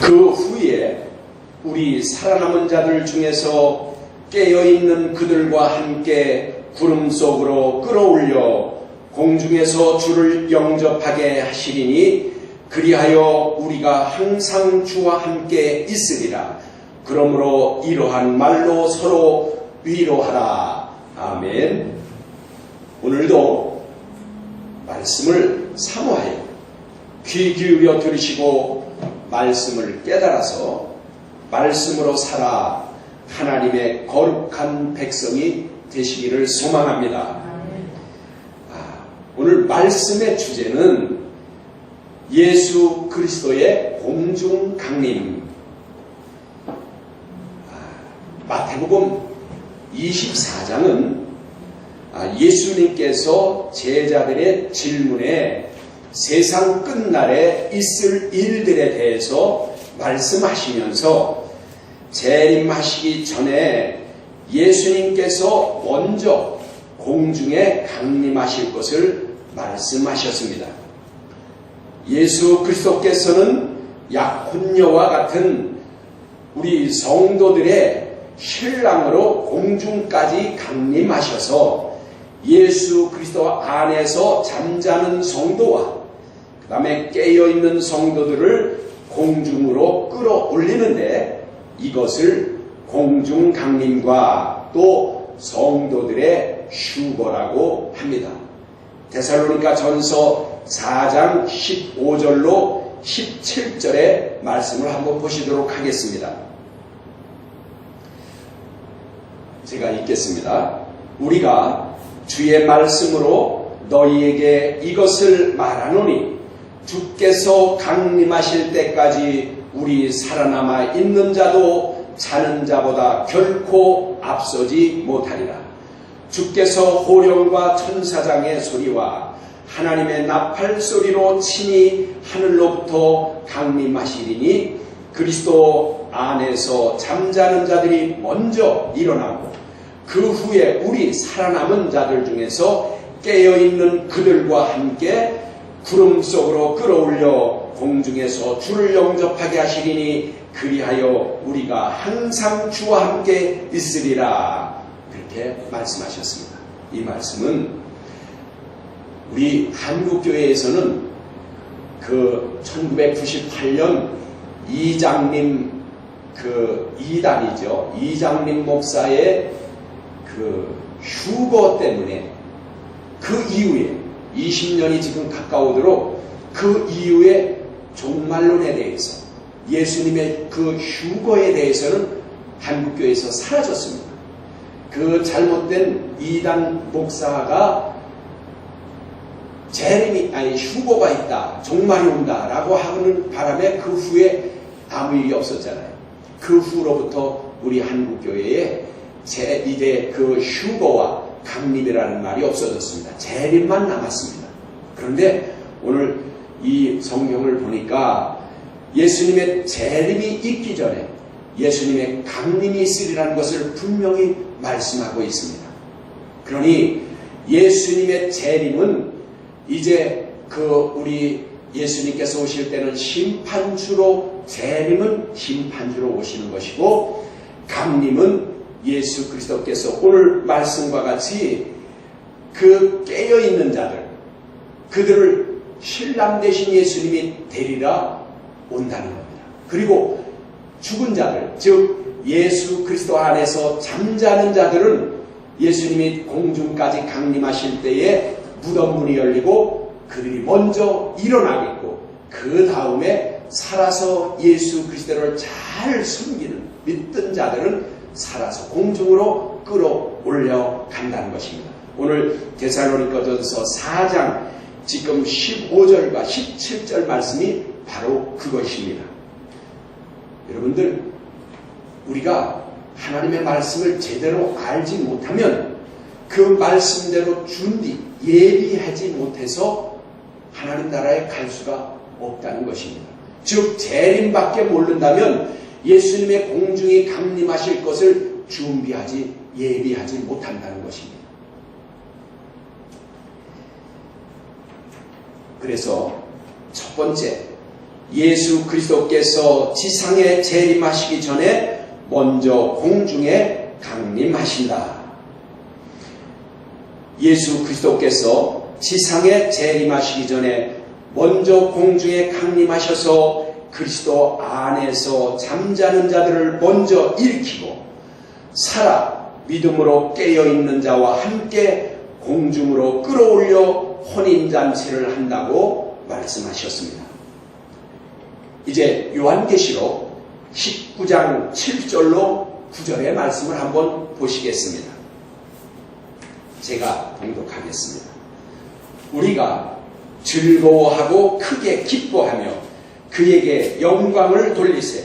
그 후에 우리 살아남은 자들 중에서 깨어있는 그들과 함께 구름 속으로 끌어올려 공중에서 주를 영접하게 하시리니 그리하여 우리가 항상 주와 함께 있으리라. 그러므로 이러한 말로 서로 위로하라. 아멘. 오늘도 말씀을 사모하여 귀 기울여 들으시고 말씀을 깨달아서 말씀으로 살아 하나님의 거룩한 백성이 되시기를 소망합니다. 오늘 말씀의 주제는 예수 그리스도의 공중 강림. 마태복음 24장은 예수님께서 제자들의 질문에 세상 끝날에 있을 일들에 대해서 말씀하시면서 재림하시기 전에 예수님께서 먼저 공중에 강림하실 것을 말씀하셨습니다. 예수 그리스도께서는 약혼녀와 같은 우리 성도들의 신랑으로 공중까지 강림하셔서 예수 그리스도 안에서 잠자는 성도와 그 다음에 깨어있는 성도들을 공중으로 끌어올리는데 이것을 공중 강림과 또 성도들의 휴거라고 합니다. 데살로니가 전서 4장 15절로 17절의 말씀을 한번 보시도록 하겠습니다. 제가 읽겠습니다. 우리가 주의 말씀으로 너희에게 이것을 말하노니 주께서 강림하실 때까지 우리 살아남아 있는 자도 자는 자보다 결코 앞서지 못하리라. 주께서 호령과 천사장의 소리와 하나님의 나팔 소리로 친히 하늘로부터 강림하시리니 그리스도 안에서 잠자는 자들이 먼저 일어나고 그 후에 우리 살아남은 자들 중에서 깨어있는 그들과 함께 구름 속으로 끌어올려 공중에서 주를 영접하게 하시리니 그리하여 우리가 항상 주와 함께 있으리라. 그렇게 말씀하셨습니다. 이 말씀은 우리 한국교회에서는 그 1998년 이장림 이단이죠. 이장림 목사의 그 휴거 때문에 그 이후에 20년이 지금 가까우도록 그 이후에 종말론에 대해서 예수님의 그 휴거에 대해서는 한국교회에서 사라졌습니다. 그 잘못된 이단 목사가 휴거가 있다, 종말이 온다 라고 하는 바람에 그 후에 아무 일이 없었잖아요. 그 후로부터 우리 한국교회에 이제 그 휴거와 강림이라는 말이 없어졌습니다. 재림만 남았습니다. 그런데 오늘 이 성경을 보니까 예수님의 재림이 있기 전에 예수님의 강림이 있으리라는 것을 분명히 말씀하고 있습니다. 그러니 예수님의 재림은 이제 우리 예수님께서 오실 때는 심판주로, 재림은 심판주로 오시는 것이고 강림은 예수 그리스도께서 오늘 말씀과 같이 그 깨어있는 자들, 그들을 신랑 되신 예수님이 데리러 온다는 겁니다. 그리고 죽은 자들, 즉 예수 그리스도 안에서 잠자는 자들은 예수님이 공중까지 강림하실 때에 무덤 문이 열리고 그들이 먼저 일어나겠고 그 다음에 살아서 예수 그리스도를 잘 숨기는 믿던 자들은 살아서 공중으로 끌어올려 간다는 것입니다. 오늘 데살로니가전서 4장 지금 15절과 17절 말씀이 바로 그것입니다. 여러분들, 우리가 하나님의 말씀을 제대로 알지 못하면 그 말씀대로 예비하지 못해서 하나님 나라에 갈 수가 없다는 것입니다. 즉 재림밖에 모른다면 예수님의 공중이 강림하실 것을 예비하지 못한다는 것입니다. 그래서 첫 번째, 예수 그리스도께서 지상에 재림하시기 전에 먼저 공중에 강림하신다. 예수 그리스도께서 지상에 재림하시기 전에 먼저 공중에 강림하셔서 그리스도 안에서 잠자는 자들을 먼저 일으키고 살아 믿음으로 깨어있는 자와 함께 공중으로 끌어올려 혼인잔치를 한다고 말씀하셨습니다. 이제 요한계시록 19장 7절로 9절의 말씀을 한번 보시겠습니다. 제가 봉독하겠습니다. 우리가 즐거워하고 크게 기뻐하며 그에게 영광을 돌리세.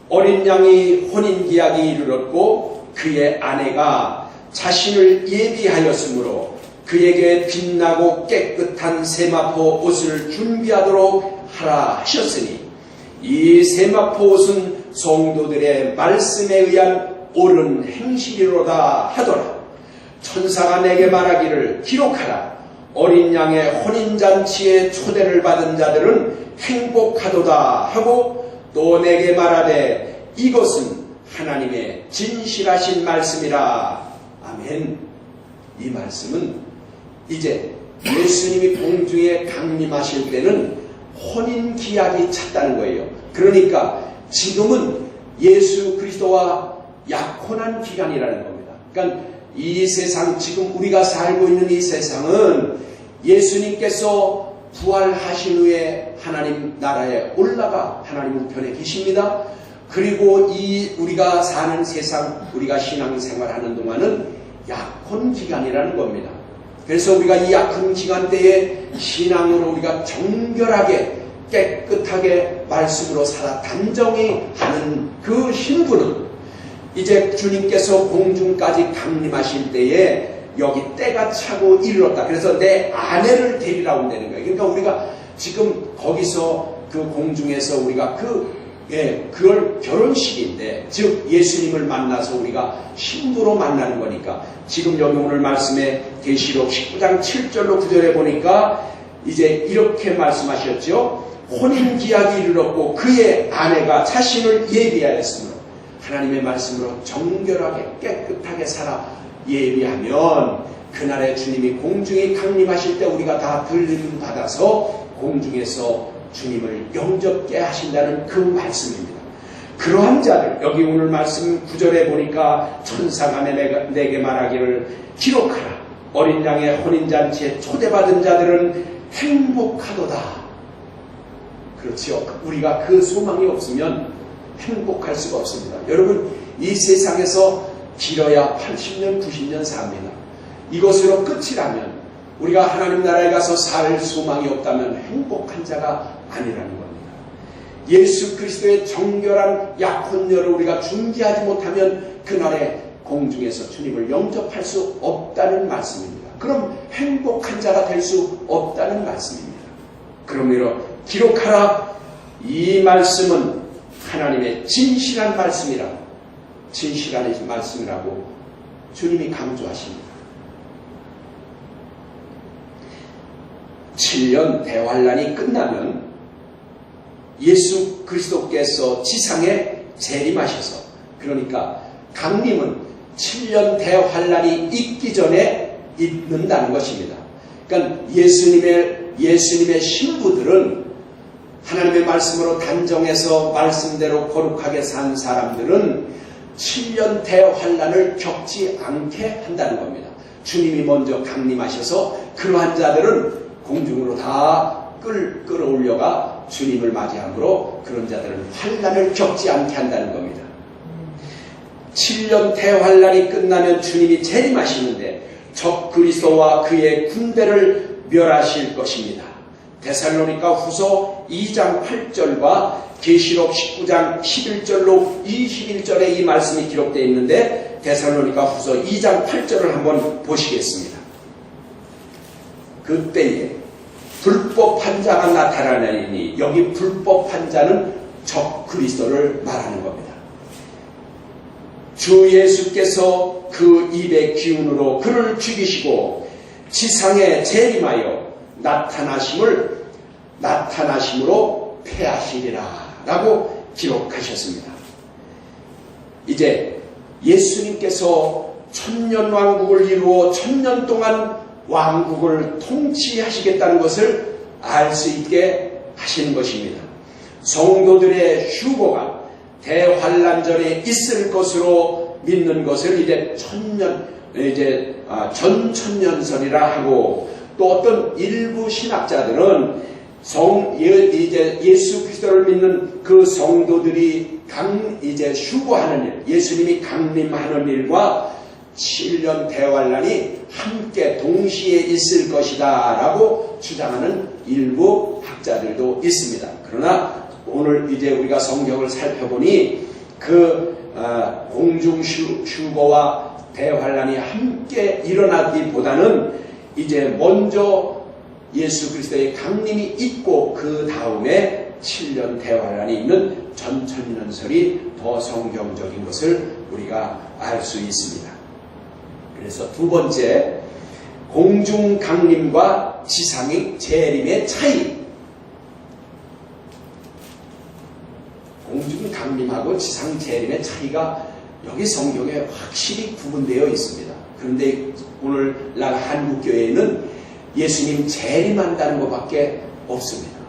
어린 양이 혼인기약이 이르렀고 그의 아내가 자신을 예비하였으므로 그에게 빛나고 깨끗한 세마포 옷을 준비하도록 하라 하셨으니 이 세마포 옷은 성도들의 말씀에 의한 옳은 행실이로다 하더라. 천사가 내게 말하기를 기록하라. 어린 양의 혼인잔치에 초대를 받은 자들은 행복하도다 하고 또 내게 말하되 이것은 하나님의 진실하신 말씀이라. 아멘. 이 말씀은 이제 예수님이 공중에 강림하실 때는 혼인기약이 찼다는 거예요. 그러니까 지금은 예수 그리스도와 약혼한 기간이라는 겁니다. 그러니까 이 세상, 지금 우리가 살고 있는 이 세상은 예수님께서 부활하신 후에 하나님 나라에 올라가 하나님 우편에 계십니다. 그리고 이 우리가 사는 세상, 우리가 신앙생활하는 동안은 약혼 기간이라는 겁니다. 그래서 우리가 이 약혼 기간 때에 신앙으로 우리가 정결하게 깨끗하게 말씀으로 살아 단정히 하는 그 신분은 이제 주님께서 공중까지 강림하실 때에 여기 때가 차고 이르렀다. 그래서 내 아내를 데리러 온다는 거예요. 그러니까 우리가 지금 거기서 그 공중에서 우리가 그걸 결혼식인데, 즉 예수님을 만나서 우리가 신부로 만나는 거니까 지금 여기 오늘 말씀에 계시록 19장 7절로 9절에 보니까 이제 이렇게 말씀하셨죠. 혼인기약이 이르렀고 그의 아내가 자신을 예비하였으므로, 하나님의 말씀으로 정결하게 깨끗하게 살아 예비하면 그날에 주님이 공중에 강림하실 때 우리가 다 들림 받아서 공중에서 주님을 영접게 하신다는 그 말씀입니다. 그러한 자들, 여기 오늘 말씀 9절에 보니까 천사가 내게 말하기를 기록하라. 어린 양의 혼인잔치에 초대받은 자들은 행복하도다. 그렇지요. 우리가 그 소망이 없으면 행복할 수가 없습니다. 여러분, 이 세상에서 길어야 80년, 90년 삽니다. 이것으로 끝이라면, 우리가 하나님 나라에 가서 살 소망이 없다면 행복한 자가 아니라는 겁니다. 예수 그리스도의 정결한 약혼녀를 우리가 준비하지 못하면 그날에 공중에서 주님을 영접할 수 없다는 말씀입니다. 그럼 행복한 자가 될 수 없다는 말씀입니다. 그러므로 기록하라. 이 말씀은 하나님의 진실한 말씀이라고, 진실한 말씀이라고 주님이 강조하십니다. 7년 대환란이 끝나면 예수 그리스도께서 지상에 재림하셔서, 그러니까 강림은 7년 대환란이 있기 전에 있는다는 것입니다. 그러니까 예수님의 신부들은, 하나님의 말씀으로 단정해서 말씀대로 거룩하게 산 사람들은 7년 대환란을 겪지 않게 한다는 겁니다. 주님이 먼저 강림하셔서 그러한 자들은 공중으로 다 끌어올려가 주님을 맞이하므로 그런 자들은 환란을 겪지 않게 한다는 겁니다. 7년 대환란이 끝나면 주님이 재림하시는데 적 그리스도와 그의 군대를 멸하실 것입니다. 데살로니가 후서 2장 8절과 계시록 19장 11절로 21절에 이 말씀이 기록되어 있는데, 데살로니가 후서 2장 8절을 한번 보시겠습니다. 그때에 불법한 자가 나타나리니, 여기 불법한 자는 적 그리스도를 말하는 겁니다. 주 예수께서 그 입의 기운으로 그를 죽이시고 지상에 재림하여 나타나심으로 패하시리라 라고 기록하셨습니다. 이제 예수님께서 천년왕국을 이루어 천년 동안 왕국을 통치하시겠다는 것을 알 수 있게 하시는 것입니다. 성도들의 휴거가 대환란전에 있을 것으로 믿는 것을 이제 전천년설이라 하고, 또 어떤 일부 신학자들은 이제 예수 그리스도를 믿는 그 성도들이 이제 휴거하는 일, 예수님이 강림하는 일과 7년 대환란이 함께 동시에 있을 것이다 라고 주장하는 일부 학자들도 있습니다. 그러나 오늘 이제 우리가 성경을 살펴보니 그 공중 휴거와 대환란이 함께 일어나기보다는 이제 먼저 예수 그리스도의 강림이 있고 그 다음에 7년 대환란이 있는 전천년설이 더 성경적인 것을 우리가 알 수 있습니다. 그래서 두 번째, 공중 강림과 지상의 재림의 차이. 공중 강림하고 지상 재림의 차이가 여기 성경에 확실히 구분되어 있습니다. 그런데 오늘날 한국교회에는 예수님 재림한다는 것밖에 없습니다.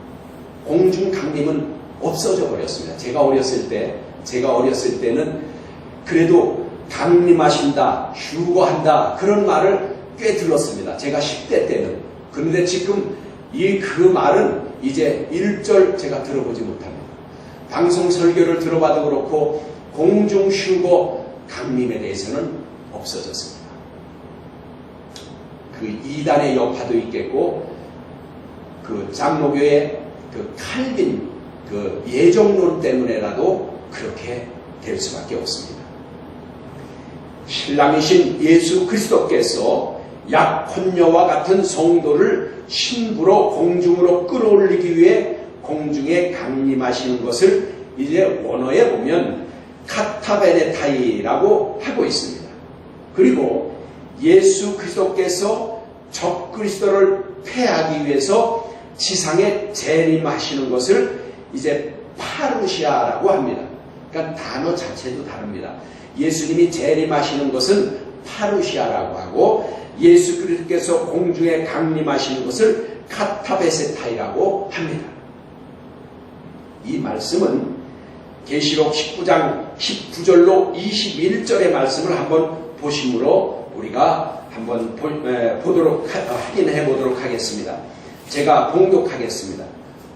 공중 강림은 없어져 버렸습니다. 제가 어렸을 때는 그래도 강림하신다, 휴거한다 그런 말을 꽤 들었습니다. 제가 10대 때는. 그런데 지금 그 말은 이제 1절 제가 들어보지 못합니다. 방송 설교를 들어봐도 그렇고 공중 휴거 강림에 대해서는 없어졌습니다. 그 이단의 여파도 있겠고, 그 장로교의 그 칼빈 그 예정론 때문에라도 그렇게 될 수밖에 없습니다. 신랑이신 예수 그리스도께서 약혼녀와 같은 성도를 신부로 공중으로 끌어올리기 위해 공중에 강림하시는 것을 이제 원어에 보면 카타베네타이라고 하고 있습니다. 그리고 예수 그리스도께서 적 그리스도를 패하기 위해서 지상에 재림하시는 것을 이제 파루시아라고 합니다. 그러니까 단어 자체도 다릅니다. 예수님이 재림하시는 것은 파루시아라고 하고, 예수 그리스도께서 공중에 강림하시는 것을 카타베세타이라고 합니다. 이 말씀은 계시록 19장 19절로 21절의 말씀을 한번 보심으로 우리가 한번 확인해 보도록 하겠습니다. 제가 봉독하겠습니다.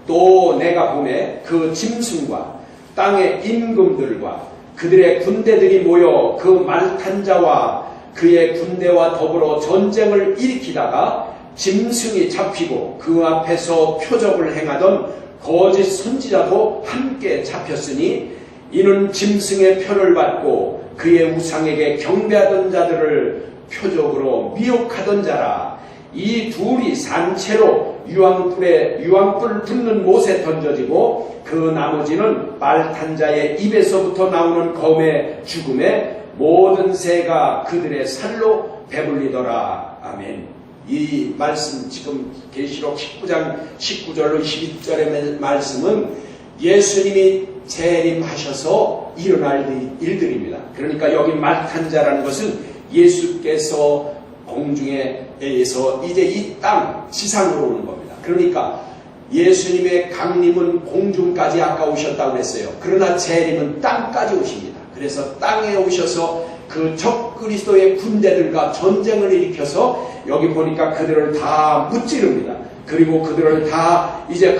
또 내가 보매 그 짐승과 땅의 임금들과 그들의 군대들이 모여 그 말 탄 자와 그의 군대와 더불어 전쟁을 일으키다가 짐승이 잡히고 그 앞에서 표적을 행하던 거짓 선지자도 함께 잡혔으니 이는 짐승의 표를 받고 그의 우상에게 경배하던 자들을 표적으로 미혹하던 자라. 이 둘이 산채로 유황불 붙는 못에 던져지고 그 나머지는 말 탄 자의 입에서부터 나오는 검의 죽음에 모든 새가 그들의 살로 배불리더라. 아멘. 이 말씀 지금 계시록 19장 19절로 22절의 말씀은 예수님이 재림하셔서 일어날 일들입니다. 그러니까 여기 말 탄 자라는 것은 예수께서 공중에서 이제 이 땅 지상으로 오는 겁니다. 그러니까 예수님의 강림은 공중까지 아까 오셨다고 했어요. 그러나 재림은 땅까지 오십니다. 그래서 땅에 오셔서 그 적 그리스도의 군대들과 전쟁을 일으켜서 여기 보니까 그들을 다 무찌릅니다. 그리고 그들을 다 이제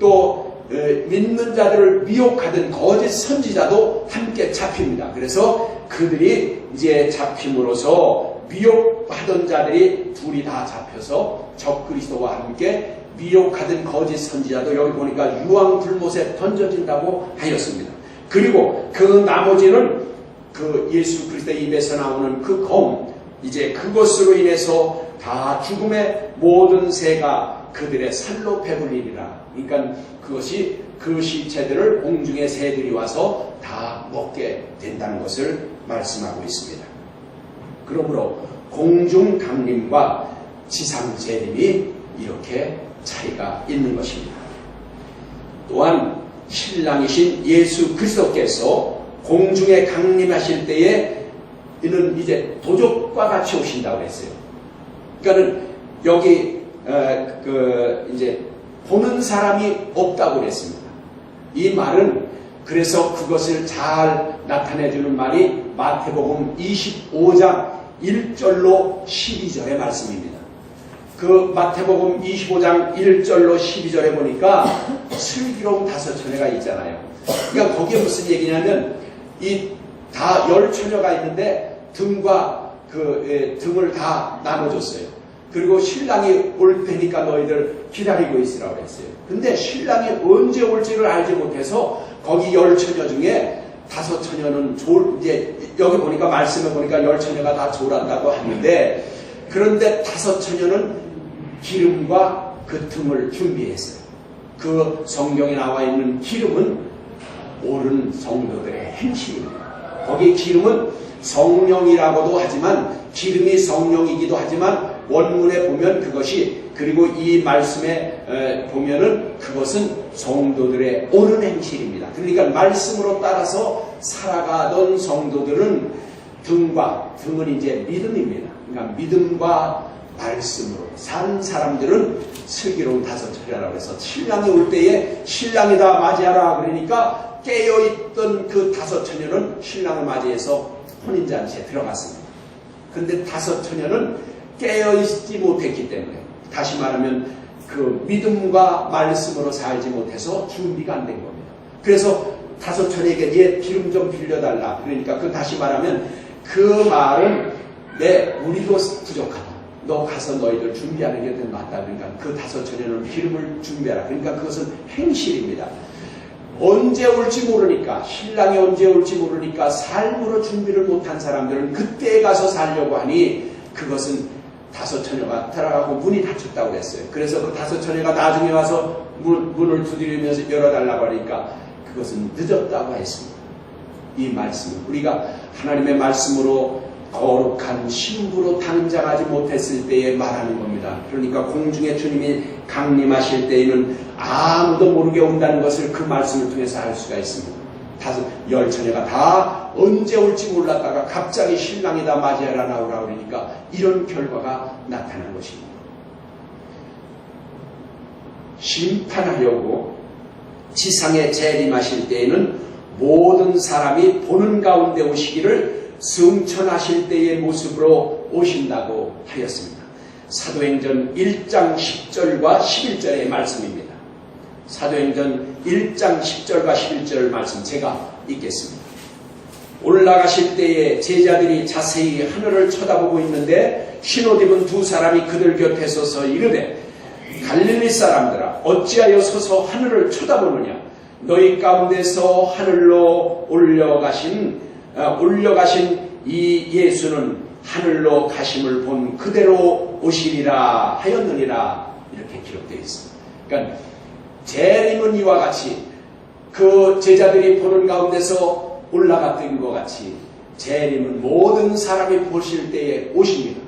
또 믿는 자들을 미혹하던 거짓 선지자도 함께 잡힙니다. 그래서 그들이 이제 잡힘으로써 미혹하던 자들이 둘이 다 잡혀서 적 그리스도와 함께 미혹하던 거짓 선지자도 여기 보니까 유황불못에 던져진다고 하였습니다. 그리고 그 나머지는 그 예수 그리스도의 입에서 나오는 그 검, 이제 그것으로 인해서 다 죽음의 모든 새가 그들의 살로 배불리리라. 그러니까 그것이 그 시체들을 공중의 새들이 와서 다 먹게 된다는 것을 말씀하고 있습니다. 그러므로 공중 강림과 지상 재림이 이렇게 차이가 있는 것입니다. 또한 신랑이신 예수 그리스도께서 공중에 강림하실 때에 이는 이제 도적과 같이 오신다고 했어요. 그러니까는 여기 이제 보는 사람이 없다고 그랬습니다. 이 말은 그래서 그것을 잘 나타내주는 말이 마태복음 25장 1절로 12절의 말씀입니다. 그 마태복음 25장 1절로 12절에 보니까 슬기로운 5처녀가 있잖아요. 그러니까 거기에 무슨 얘기냐면 이 다 10처녀가 있는데 등과 등을 다 나눠줬어요. 그리고 신랑이 올 테니까 너희들 기다리고 있으라고 했어요. 근데 신랑이 언제 올지를 알지 못해서 거기 10처녀 중에 5처녀는 이제 여기 보니까 말씀에 보니까 10처녀가 다 졸았다고 하는데, 그런데 5처녀는 기름과 그 등을 준비했어요. 그 성경에 나와 있는 기름은 옳은 성도들의 행실입니다. 거기 기름은 성령이라고도 하지만, 기름이 성령이기도 하지만 원문에 보면 그것이, 그리고 이 말씀에 보면은 그것은 성도들의 옳은 행실입니다. 그러니까 말씀으로 따라서 살아가던 성도들은 등은 이제 믿음입니다. 그러니까 믿음과 말씀으로 사는 사람들은 슬기로운 5처녀라고 해서 신랑이 올 때에 신랑이다 맞이하라 그러니까 깨어있던 그 5처녀는 신랑을 맞이해서 혼인잔치에 들어갔습니다. 근데 5처녀는 깨어있지 못했기 때문에, 다시 말하면 그 믿음과 말씀으로 살지 못해서 준비가 안 된 겁니다. 그래서 5처녀에게 얘 기름 좀 빌려달라. 그러니까 그 다시 말하면 그 말은 우리도 부족하다. 너 가서 너희들 준비하는 게 맞다. 그러니까 그 5처녀는 기름을 준비하라. 그러니까 그것은 행실입니다. 언제 올지 모르니까, 신랑이 언제 올지 모르니까 삶으로 준비를 못한 사람들은 그때에 가서 살려고 하니 그것은 5처녀가 들어가고 문이 닫혔다고 했어요. 그래서 그 5처녀가 나중에 와서 문을 두드리면서 열어달라고 하니까 그것은 늦었다고 했습니다. 이 말씀은 우리가 하나님의 말씀으로 거룩한 신부로 당장하지 못했을 때에 말하는 겁니다. 그러니까 공중에 주님이 강림하실 때에는 아무도 모르게 온다는 것을 그 말씀을 통해서 알 수가 있습니다. 10처녀가 다 언제 올지 몰랐다가 갑자기 신랑이다 맞이하라 나오라 그러니까 이런 결과가 나타난 것입니다. 심판하려고 지상에 재림하실 때에는 모든 사람이 보는 가운데 오시기를 승천하실 때의 모습으로 오신다고 하였습니다. 사도행전 1장 10절과 11절의 말씀입니다. 사도행전 1장 10절과 11절 말씀 제가 읽겠습니다. 올라가실 때에 제자들이 자세히 하늘을 쳐다보고 있는데 흰옷 입은 2사람이 그들 곁에 서서 이르되 갈릴리 사람들아 어찌하여 서서 하늘을 쳐다보느냐. 너희 가운데서 하늘로 올려가신 이 예수는 하늘로 가심을 본 그대로 오시리라 하였느니라. 이렇게 기록되어 있습니다. 그러니까 재림은 이와 같이 그 제자들이 보는 가운데서 올라갔던 것 같이 재림은 모든 사람이 보실 때에 오십니다.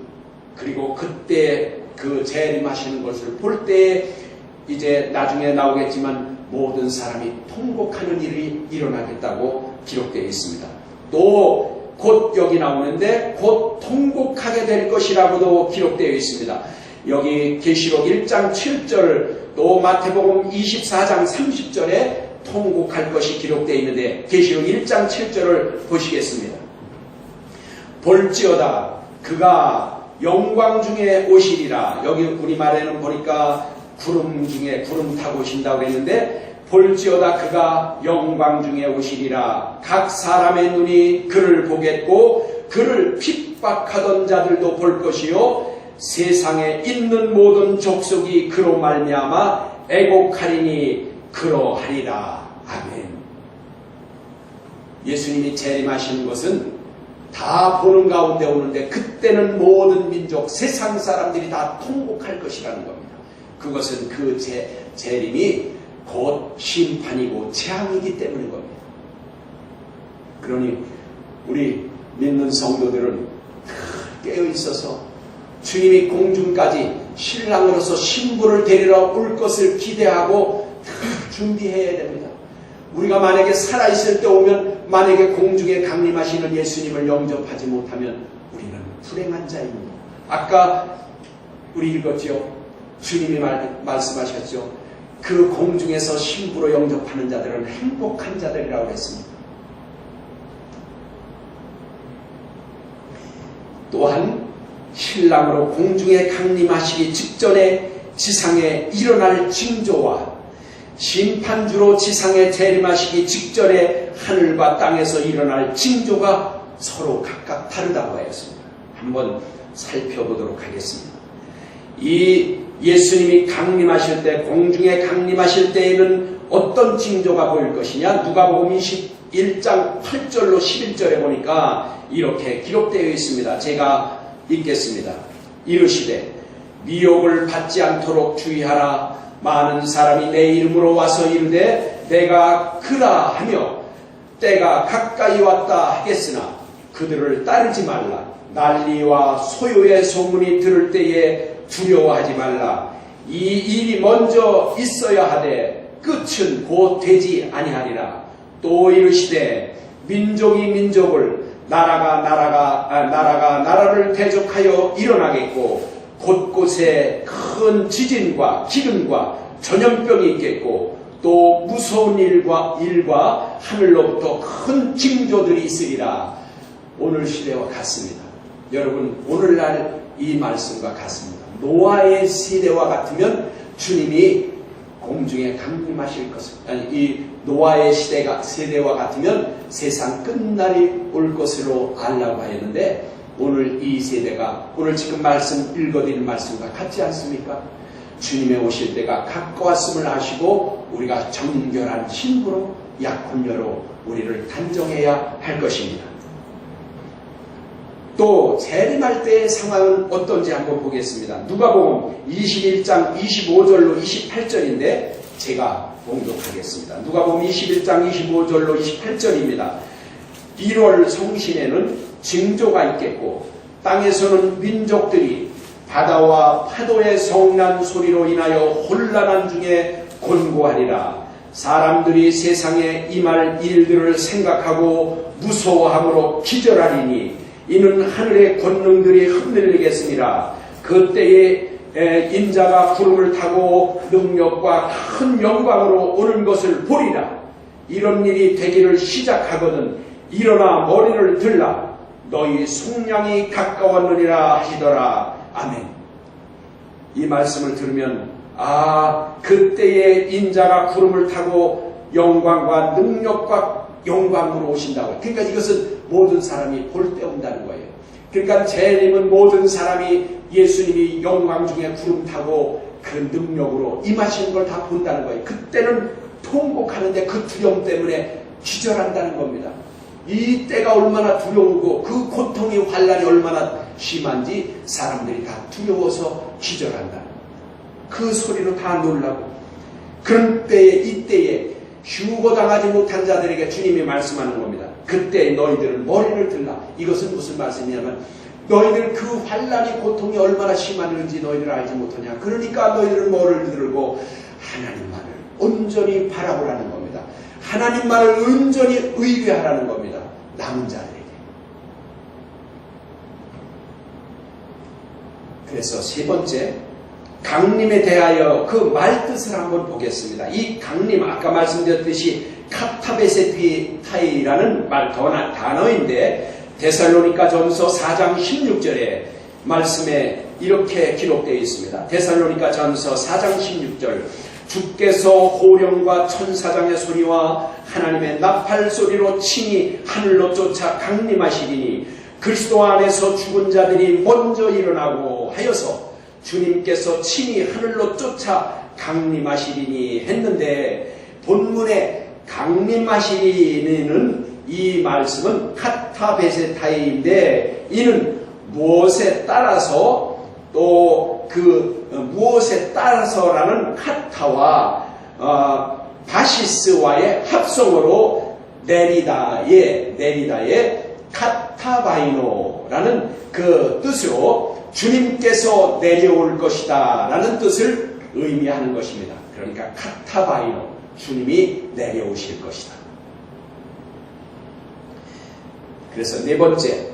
그리고 그때 그 재림하시는 것을 볼 때에 이제 나중에 나오겠지만 모든 사람이 통곡하는 일이 일어나겠다고 기록되어 있습니다. 또 곧 여기 나오는데 곧 통곡하게 될 것이라고도 기록되어 있습니다. 여기 계시록 1장 7절 또 마태복음 24장 30절에 통곡할 것이 기록되어 있는데 계시록 1장 7절을 보시겠습니다. 볼지어다 그가 영광 중에 오시리라. 여기 우리말에는 보니까 구름 중에 구름 타고 오신다고 했는데 볼지어다 그가 영광 중에 오시리라. 각 사람의 눈이 그를 보겠고 그를 핍박하던 자들도 볼 것이요 세상에 있는 모든 족속이 그로 말미암아 애곡하리니 그러하리라. 아멘. 예수님이 재림하시는 것은 다 보는 가운데 오는데 그때는 모든 민족 세상 사람들이 다 통곡할 것이라는 겁니다. 그것은 그 재림이 곧 심판이고 재앙이기 때문인 겁니다. 그러니 우리 믿는 성도들은 깨어 있어서 주님이 공중까지 신랑으로서 신부를 데리러 올 것을 기대하고 준비해야 됩니다. 우리가 만약에 살아있을 때 오면 만약에 공중에 강림하시는 예수님을 영접하지 못하면 우리는 불행한 자입니다. 아까 우리 읽었죠. 주님이 말씀하셨죠. 그 공중에서 신부로 영접하는 자들은 행복한 자들이라고 했습니다. 또한 신랑으로 공중에 강림하시기 직전에 지상에 일어날 징조와 심판주로 지상에 재림하시기 직전에 하늘과 땅에서 일어날 징조가 서로 각각 다르다고 하였습니다. 한번 살펴보도록 하겠습니다. 이 예수님이 강림하실 때, 공중에 강림하실 때에는 어떤 징조가 보일 것이냐? 누가복음 21장 8절로 11절에 보니까 이렇게 기록되어 있습니다. 제가 읽겠습니다. 이르시되 미혹을 받지 않도록 주의하라. 많은 사람이 내 이름으로 와서 이르되 내가 그라 하며 때가 가까이 왔다 하겠으나 그들을 따르지 말라. 난리와 소요의 소문이 들을 때에 두려워하지 말라. 이 일이 먼저 있어야 하되 끝은 곧 되지 아니하리라. 또 이르시되 민족이 민족을 나라가 나라를 대적하여 일어나겠고 곳곳에 큰 지진과 기근과 전염병이 있겠고 또 무서운 일과 하늘로부터 큰 징조들이 있으리라. 오늘 시대와 같습니다. 여러분, 오늘날 이 말씀과 같습니다. 노아의 시대와 같으면 주님이 공중에 강림하실 것을, 이 노아의 세대와 같으면 세상 끝날이 올 것으로 알라고 하였는데, 오늘 이 세대가 오늘 지금 말씀 읽어드린 말씀과 같지 않습니까? 주님의 오실 때가 가까웠음을 아시고 우리가 정결한 신부로 약혼녀로 우리를 단정해야 할 것입니다. 또 재림할 때의 상황은 어떤지 한번 보겠습니다. 누가복음 21장 25절로 28절인데 제가 봉독하겠습니다. 누가복음 21장 25절로 28절입니다. 1월 성신에는 징조가 있겠고 땅에서는 민족들이 바다와 파도의 성난 소리로 인하여 혼란한 중에 곤고하리라. 사람들이 세상에 임할 일들을 생각하고 무서워함으로 기절하리니 이는 하늘의 권능들이 흔들리겠습니다. 그때에 인자가 구름을 타고 능력과 큰 영광으로 오는 것을 보리라. 이런 일이 되기를 시작하거든 일어나 머리를 들라. 너희 속량이 가까웠느니라 하시더라. 아멘. 이 말씀을 들으면 그때에 인자가 구름을 타고 영광과 능력과 영광으로 오신다고. 그러니까 이것은 모든 사람이 볼 때 온다는 거예요. 그러니까 재림은 모든 사람이 예수님이 영광 중에 구름 타고 그 능력으로 임하시는 걸 다 본다는 거예요. 그때는 통곡하는데 그 두려움 때문에 기절한다는 겁니다. 이 때가 얼마나 두려우고 그 고통이 환란이 얼마나 심한지 사람들이 다 두려워서 기절한다. 그 소리로 다 놀라고. 그런 때에 이때에 휴거당하지 못한 자들에게 주님이 말씀하는 겁니다. 그때 너희들은 머리를 들라. 이것은 무슨 말씀이냐면 너희들 그 환란이 고통이 얼마나 심한지 너희들 알지 못하냐. 그러니까 너희들은 머리를 들고 하나님만을 온전히 바라보라는 겁니다. 하나님만을 온전히 의뢰하라는 겁니다. 남은 자들에게. 그래서 세 번째, 강림에 대하여 그 말뜻을 한번 보겠습니다. 이 강림, 아까 말씀드렸듯이 카타베세타이라는 단어인데 데살로니가 전서 4장 16절에 말씀에 이렇게 기록되어 있습니다. 데살로니가 전서 4장 16절 주께서 호령과 천사장의 소리와 하나님의 나팔 소리로 친히 하늘로 쫓아 강림하시리니 그리스도 안에서 죽은 자들이 먼저 일어나고 하여서 주님께서 친히 하늘로 쫓아 강림하시리니 했는데 본문에 강림하시리는 이 말씀은 카타베세타이인데 이는 무엇에 따라서 또 그 무엇에 따라서라는 카타와 바시스와의 합성어로 내리다의 카타바이노라는 그 뜻으로 주님께서 내려올 것이다 라는 뜻을 의미하는 것입니다. 그러니까 카타바이노, 주님이 내려오실 것이다. 그래서 네 번째,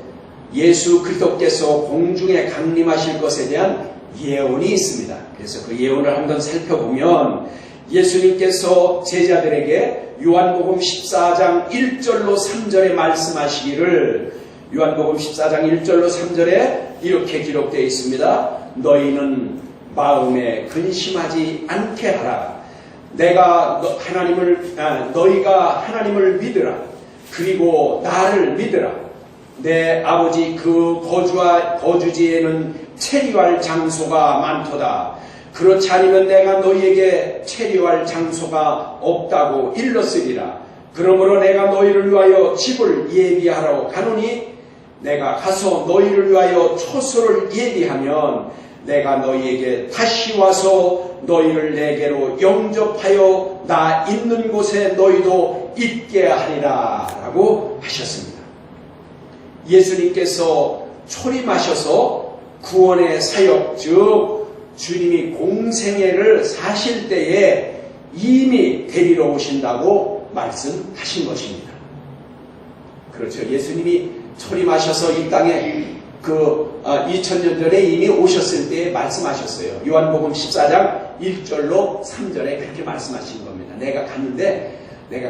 예수 그리스도께서 공중에 강림하실 것에 대한 예언이 있습니다. 그래서 그 예언을 한번 살펴보면 예수님께서 제자들에게 요한복음 14장 1절로 3절에 말씀하시기를, 요한복음 14장 1절로 3절에 이렇게 기록되어 있습니다. 너희는 마음에 근심하지 않게 하라. 너희가 하나님을 믿으라. 그리고 나를 믿으라. 내 아버지 그 거주지에는 체류할 장소가 많도다. 그렇지 않으면 내가 너희에게 체류할 장소가 없다고 일렀으리라. 그러므로 내가 너희를 위하여 집을 예비하러 가노니 내가 가서 너희를 위하여 초소를 예비하면 내가 너희에게 다시 와서 너희를 내게로 영접하여 나 있는 곳에 너희도 있게 하리라 라고 하셨습니다. 예수님께서 초림하셔서 구원의 사역, 즉 주님이 공생애를 사실 때에 이미 데리러 오신다고 말씀하신 것입니다. 그렇죠. 예수님이 초림하셔서 이 땅에 2000년 전에 이미 오셨을 때 말씀하셨어요. 요한복음 14장 1절로 3절에 그렇게 말씀하신 겁니다. 내가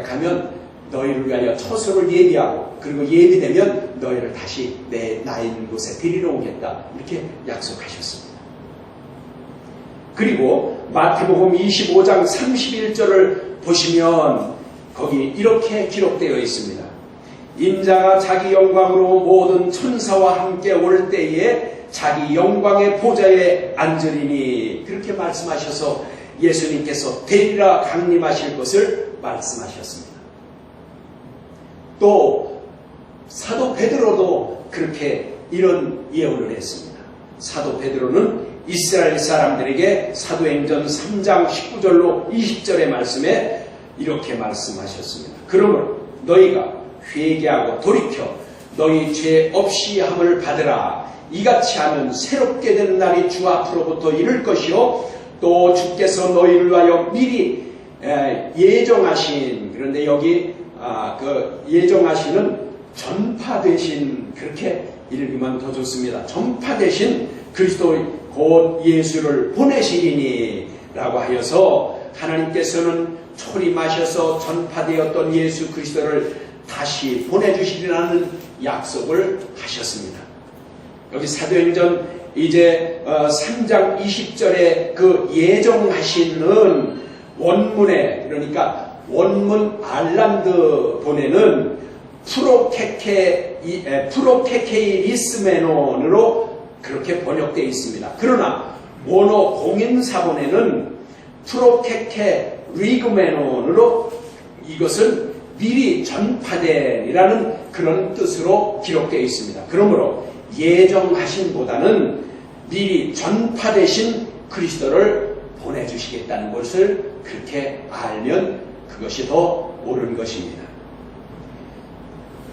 가면 너희를 위하여 처소를 예비하고, 그리고 예비되면 너희를 다시 나 있는 곳에 데리러 오겠다. 이렇게 약속하셨습니다. 그리고 마태복음 25장 31절을 보시면 거기 이렇게 기록되어 있습니다. 인자가 자기 영광으로 모든 천사와 함께 올 때에 자기 영광의 보좌에 앉으리니, 그렇게 말씀하셔서 예수님께서 데리러 강림하실 것을 말씀하셨습니다. 또 사도 베드로도 그렇게 이런 예언을 했습니다. 사도 베드로는 이스라엘 사람들에게 사도행전 3장 19절로 20절의 말씀에 이렇게 말씀하셨습니다. 그러므로 너희가 회개하고 돌이켜 너희 죄 없이 함을 받으라. 이같이 하면 새롭게 된 날이 주 앞으로부터 이를 것이요 또 주께서 너희를 위하여 미리 예정하신, 그런데 여기 그 예정하시는 전파되신, 그렇게 읽으면 더 좋습니다. 전파되신 그리스도 곧 예수를 보내시리니 라고 하여서 하나님께서는 초림하셔서 전파되었던 예수 그리스도를 다시 보내주시리라는 약속을 하셨습니다. 여기 사도행전 이제 3장 20절에 그 예정하시는 원문에, 그러니까 원문 알란드 본에는 프로케케이리스메논으로 그렇게 번역되어 있습니다. 그러나 원어 공인사본에는 프로케케 리그메논으로 이것은 미리 전파된이라는 그런 뜻으로 기록되어 있습니다. 그러므로 예정하신보다는 미리 전파되신 그리스도를 보내주시겠다는 것을 그렇게 알면 그것이 더 옳은 것입니다.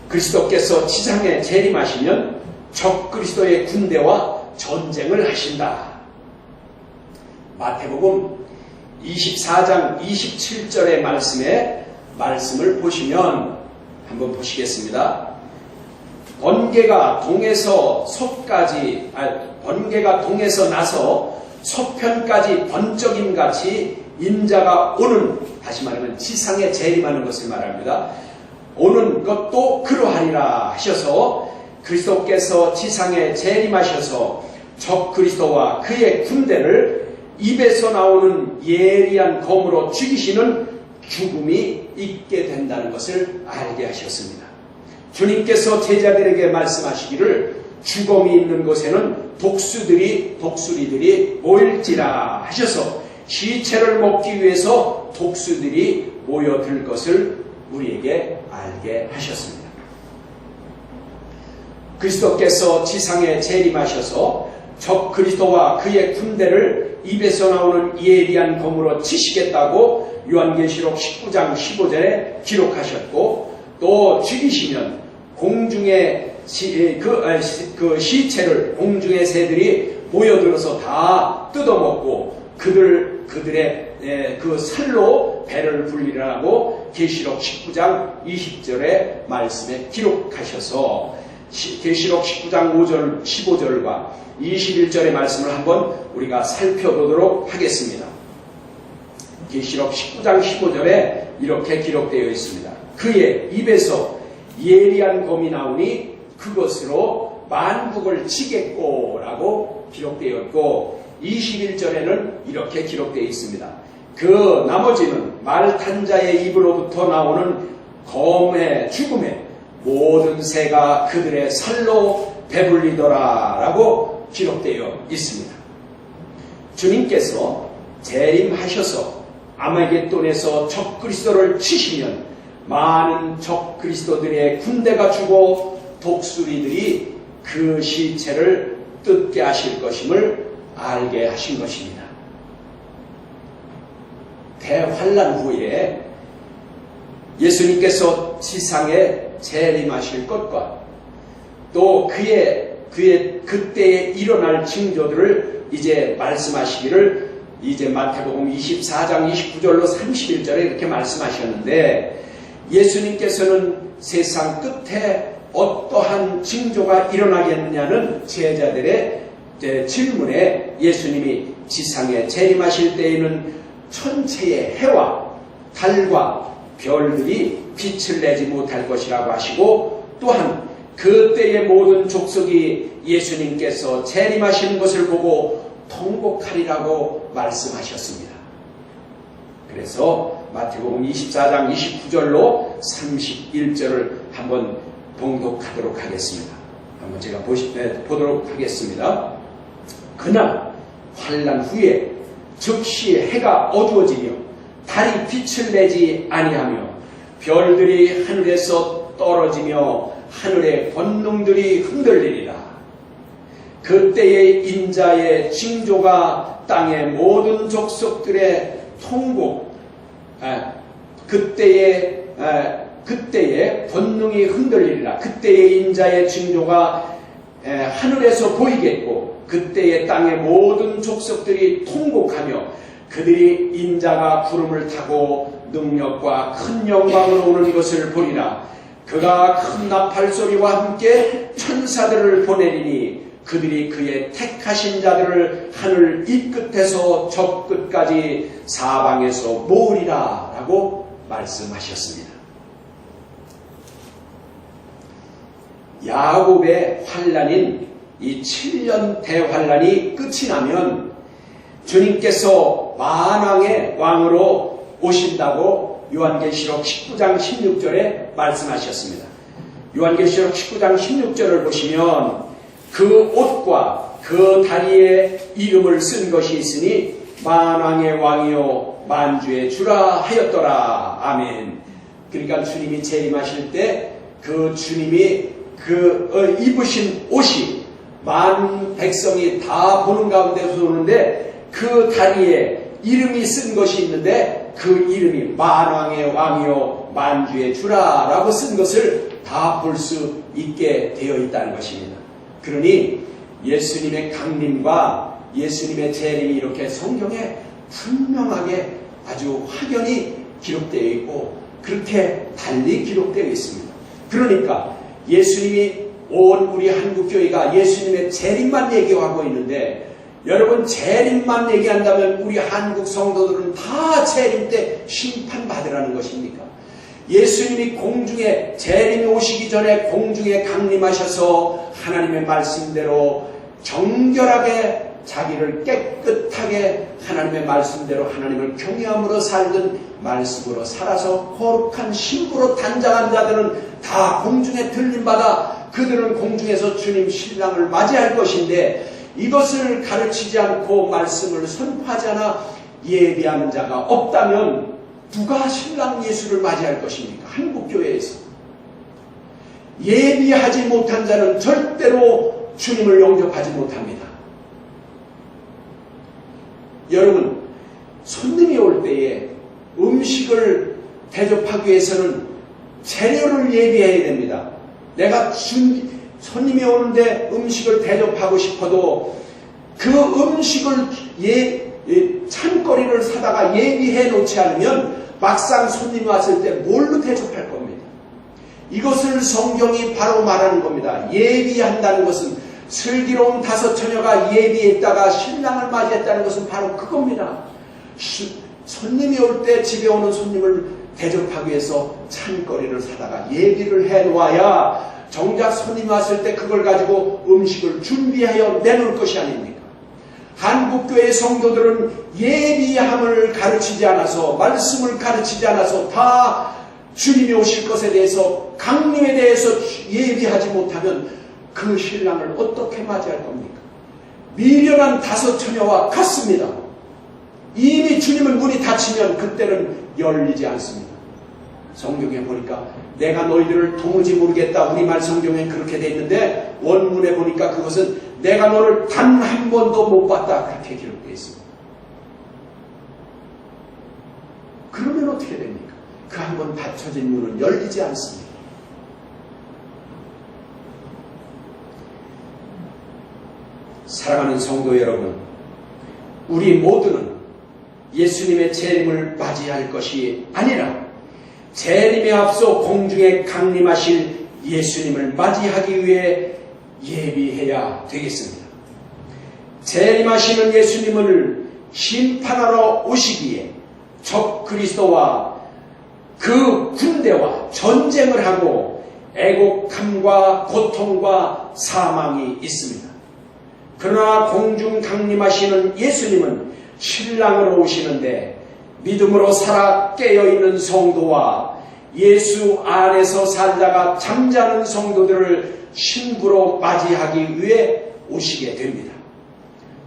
그리스도께서 지상에 재림하시면 적 그리스도의 군대와 전쟁을 하신다. 마태복음 24장 27절의 말씀을 보시면 한번 보시겠습니다. 번개가 동에서 나서 서편까지 번쩍임같이 인자가 오는, 다시 말하면 지상에 재림하는 것을 말합니다. 오는 것도 그러하리라 하셔서 그리스도께서 지상에 재림하셔서 적 그리스도와 그의 군대를 입에서 나오는 예리한 검으로 죽이시는 죽음이 있게 된다는 것을 알게 하셨습니다. 주님께서 제자들에게 말씀하시기를 죽음이 있는 곳에는 독수리들이 모일지라 하셔서 시체를 먹기 위해서 독수들이 모여들 것을 우리에게 알게 하셨습니다. 그리스도께서 지상에 재림하셔서 적 그리스도와 그의 군대를 입에서 나오는 예리한 검으로 치시겠다고 요한계시록 19장 15절에 기록하셨고, 또 죽이시면 공중에 그 시체를 공중의 새들이 모여들어서 다 뜯어먹고 그들의 그 살로 또 배를 불리라고 계시록 19장 20절의 말씀에 기록하셔서 계시록 19장 5절 15절과 21절의 말씀을 한번 우리가 살펴보도록 하겠습니다. 계시록 19장 15절에 이렇게 기록되어 있습니다. 그의 입에서 예리한 검이 나오니 그것으로 만국을 치겠고 라고 기록되어 있고 21절에는 이렇게 기록되어 있습니다. 그 나머지는 말 탄 자의 입으로부터 나오는 검의 죽음에 모든 새가 그들의 살로 배불리더라 라고 기록되어 있습니다. 주님께서 재림하셔서 아마겟돈에서 적그리스도를 치시면 많은 적그리스도들의 군대가 죽어 독수리들이 그 시체를 뜯게 하실 것임을 알게 하신 것입니다. 대환란 후에 예수님께서 지상에 재림하실 것과 또 그의 그때에 일어날 징조들을 이제 말씀하시기를 이제 마태복음 24장 29절로 31절에 이렇게 말씀하셨는데 예수님께서는 세상 끝에 어떠한 징조가 일어나겠느냐는 제자들의 질문에 예수님이 지상에 재림하실 때에는 천체의 해와 달과 별들이 빛을 내지 못할 것이라고 하시고 또한 그때의 모든 족속이 예수님께서 재림하시는 것을 보고 통곡하리라고 말씀하셨습니다. 그래서 마태복음 24장 29절로 31절을 한번 봉독하도록 하겠습니다. 한번 제가 보도록 하겠습니다. 그날 환난 후에 즉시 해가 어두워지며 달이 빛을 내지 아니하며 별들이 하늘에서 떨어지며 하늘의 권능들이 흔들리리라. 그때의 인자의 징조가 땅의 모든 족속들의 통곡, 그때의 권능이 흔들리리라. 그때의 인자의 징조가 하늘에서 보이겠고 그때의 땅의 모든 족속들이 통곡하며 그들이 인자가 구름을 타고 능력과 큰 영광으로 오는 것을 보리라. 그가 큰 나팔소리와 함께 천사들을 보내리니 그들이 그의 택하신 자들을 하늘 이 끝에서 저 끝까지 사방에서 모으리라 라고 말씀하셨습니다. 야곱의 환란인 이 7년 대환란이 끝이 나면 주님께서 만왕의 왕으로 오신다고 요한계시록 19장 16절에 말씀하셨습니다. 요한계시록 19장 16절을 보시면 그 옷과 그 다리에 이름을 쓴 것이 있으니 만왕의 왕이요 만주의 주라 하였더라. 아멘. 그러니까 주님이 재림하실 때 그 주님이 입으신 옷이 만 백성이 다 보는 가운데서 오는데 그 다리에 이름이 쓴 것이 있는데 그 이름이 만왕의 왕이요 만주의 주라 라고 쓴 것을 다 볼 수 있게 되어 있다는 것입니다. 그러니 예수님의 강림과 예수님의 재림이 이렇게 성경에 분명하게 아주 확연히 기록되어 있고 그렇게 달리 기록되어 있습니다. 그러니까 예수님이 온 우리 한국교회가 예수님의 재림만 얘기하고 있는데 여러분 재림만 얘기한다면 우리 한국 성도들은 다 재림 때 심판받으라는 것입니까? 예수님이 공중에 재림이 오시기 전에 공중에 강림하셔서 하나님의 말씀대로 정결하게 자기를 깨끗하게 하나님의 말씀대로 하나님을 경외함으로 살던 말씀으로 살아서 거룩한 신부로 단장한 자들은 다 공중에 들림받아 그들은 공중에서 주님 신랑을 맞이할 것인데 이것을 가르치지 않고 말씀을 선포하지 않아 예비하는 자가 없다면 누가 신랑 예수를 맞이할 것입니까? 한국교회에서 예비하지 못한 자는 절대로 주님을 영접하지 못합니다. 여러분, 손님이 올 때에 음식을 대접하기 위해서는 재료를 예비해야 됩니다. 내가 손님이 오는데 음식을 대접하고 싶어도 그 음식을 찬거리를 사다가 예비해 놓지 않으면 막상 손님이 왔을 때 뭘로 대접할 겁니다. 이것을 성경이 바로 말하는 겁니다. 예비한다는 것은 슬기로운 다섯 처녀가 예비했다가 신랑을 맞이했다는 것은 바로 그겁니다. 손님이 올 때 집에 오는 손님을 대접하기 위해서 찬거리를 사다가 예비를 해놓아야 정작 손님이 왔을 때 그걸 가지고 음식을 준비하여 내놓을 것이 아닙니까? 한국교회 성도들은 예비함을 가르치지 않아서, 말씀을 가르치지 않아서, 다 주님이 오실 것에 대해서, 강림에 대해서 예비하지 못하면 그 신랑을 어떻게 맞이할 겁니까? 미련한 다섯 처녀와 같습니다. 이미 주님은 문이 닫히면 그때는 열리지 않습니다. 성경에 보니까 내가 너희들을 도무지 모르겠다. 우리말 성경엔 그렇게 돼 있는데 원문에 보니까 그것은 내가 너를 단 한 번도 못 봤다. 그렇게 기록되어 있습니다. 그러면 어떻게 됩니까? 그 한 번 닫혀진 문은 열리지 않습니다. 사랑하는 성도 여러분, 우리 모두는 예수님의 재림을 맞이할 것이 아니라 재림에 앞서 공중에 강림하실 예수님을 맞이하기 위해 예비해야 되겠습니다. 재림하시는 예수님을 심판하러 오시기에 적 그리스도와 그 군대와 전쟁을 하고 애곡함과 고통과 사망이 있습니다. 그러나 공중 강림하시는 예수님은 신랑으로 오시는데 믿음으로 살아 깨어있는 성도와 예수 안에서 살다가 잠자는 성도들을 신부로 맞이하기 위해 오시게 됩니다.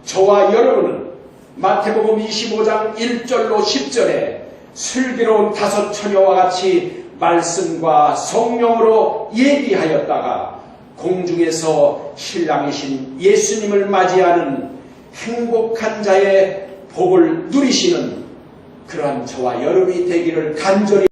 저와 여러분은 마태복음 25장 1절로 10절에 슬기로운 다섯 처녀와 같이 말씀과 성령으로 예비하였다가 공중에서 신랑이신 예수님을 맞이하는 행복한 자의 복을 누리시는 그러한 저와 여러분이 되기를 간절히